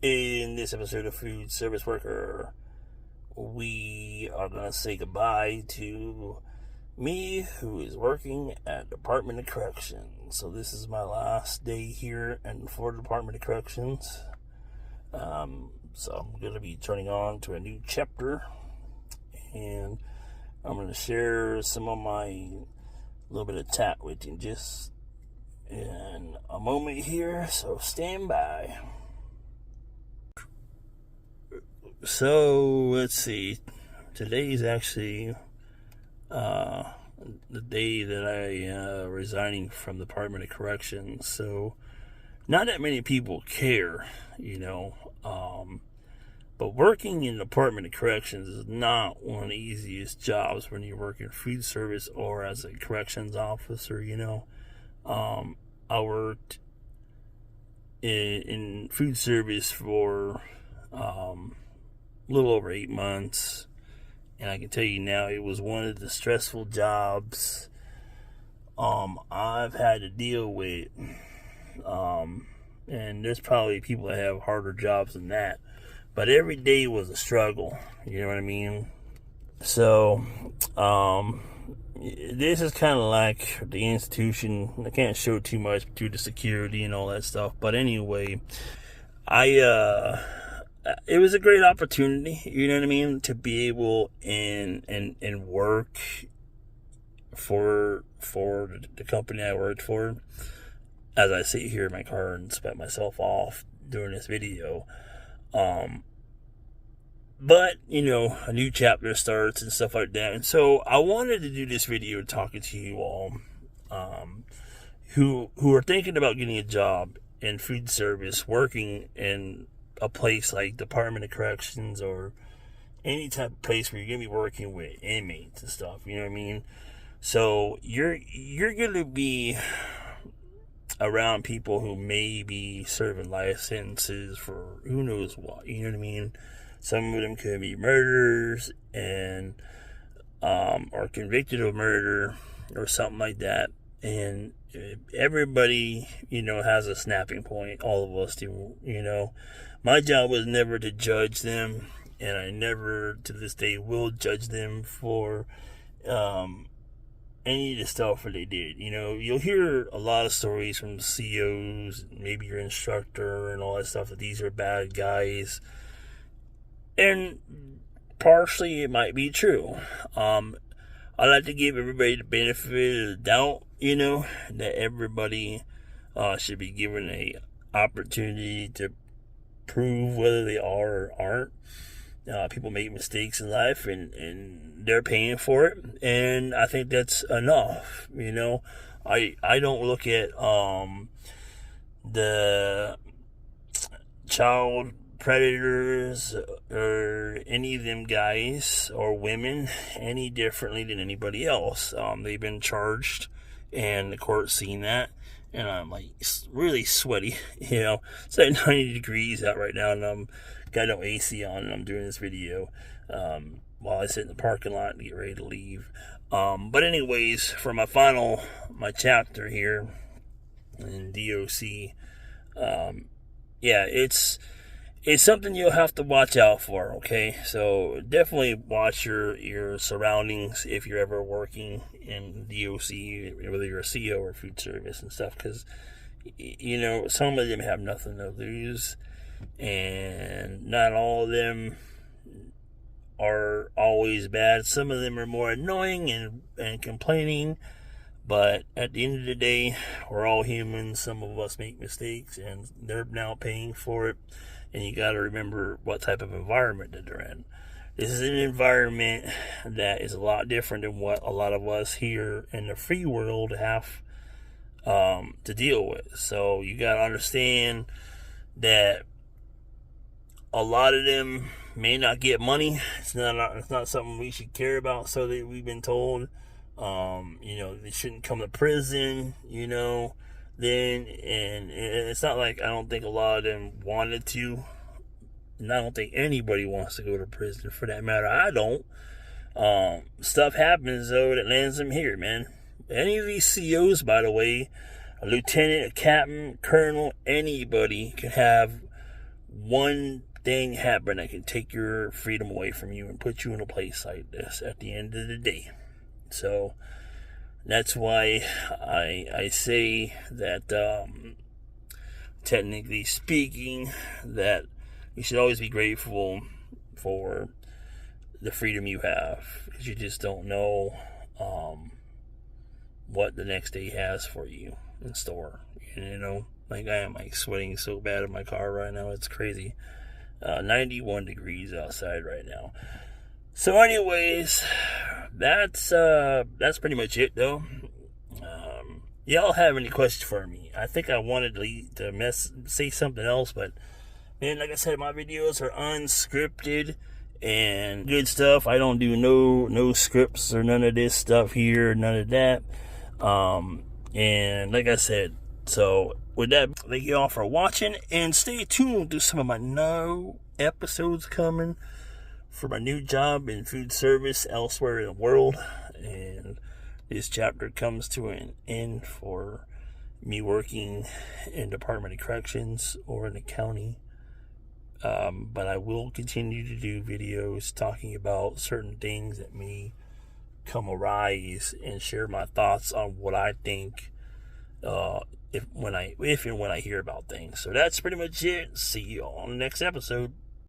In this episode of Food Service Worker, we are going to say goodbye to me, who is working at Department of Corrections. So this is my last day here in the Florida Department of Corrections. So I'm going to be turning on to a new chapter, and I'm going to share some of my little bit of chat with you just in a moment here, so stand by. So, let's see. Today's actually the day that I resigning from the Department of Corrections. So, not that many people care, but working in the Department of Corrections is not one of the easiest jobs when you work in food service or as a corrections officer, I worked in food service for a little over 8 months, and I can tell you now it was one of the stressful jobs I've had to deal with, and there's probably people that have harder jobs than that, but every day was a struggle, you know what I mean? So this is kind of like the institution. I can't show too much due to security and all that stuff, but anyway, it was a great opportunity, you know what I mean, to be able and work for the company I worked for. As I sit here in my car and sweat myself off doing this video, but a new chapter starts and stuff like that. And so I wanted to do this video talking to you all, who are thinking about getting a job in food service, working in a place like Department of Corrections or any type of place where you're gonna be working with inmates and stuff, you know what I mean? So you're gonna be around people who may be serving life sentences for who knows what, you know what I mean? Some of them could be murderers and are convicted of murder or something like that. And everybody, has a snapping point. All of us do, My job was never to judge them, and I never, to this day, will judge them for any of the stuff that they did. You'll hear a lot of stories from COs, maybe your instructor and all that stuff, that these are bad guys. And partially it might be true. I like to give everybody the benefit of the doubt, that everybody should be given a opportunity to prove whether they are or aren't. People make mistakes in life, and they're paying for it, and I think that's enough. I don't look at the child predators or any of them guys or women any differently than anybody else. They've been charged, and the court's seen that, and I'm like really sweaty. It's like 90 degrees out right now, and I'm got no AC on, and I'm doing this video while I sit in the parking lot and get ready to leave. But anyways, for my chapter here in DOC, it's something you'll have to watch out for, okay? So definitely watch your surroundings if you're ever working in DOC, whether you're a CO or food service and stuff, because, some of them have nothing to lose, and not all of them are always bad. Some of them are more annoying and complaining, but at the end of the day, we're all humans. Some of us make mistakes, and they're now paying for it. And you got to remember what type of environment that they're in. This is an environment that is a lot different than what a lot of us here in the free world have to deal with. So you got to understand that a lot of them may not get money. It's not something we should care about. So that we've been told, they shouldn't come to prison. Then, and it's not like I don't think a lot of them wanted to, and I don't think anybody wants to go to prison for that matter. I don't. Stuff happens though that lands them here, man. Any of these COs, by the way, a lieutenant, a captain, colonel, anybody can have one thing happen that can take your freedom away from you and put you in a place like this at the end of the day. So that's why I say that, technically speaking, that you should always be grateful for the freedom you have, because you just don't know what the next day has for you in store. You know, like I am like sweating so bad in my car right now, it's crazy. 91 degrees outside right now. So anyways, that's pretty much it though. Y'all have any questions for me? I think I wanted to say something else, but man, like I said, my videos are unscripted and good stuff. I don't do no scripts or none of this stuff here, none of that. And like I said, so with that, thank you all for watching, and stay tuned to some of my new episodes coming for my new job in food service elsewhere in the world. And this chapter comes to an end for me working in Department of Corrections or in the county. But I will continue to do videos talking about certain things that may come arise and share my thoughts on what I think if and when I hear about things. So that's pretty much it. See you on the next episode.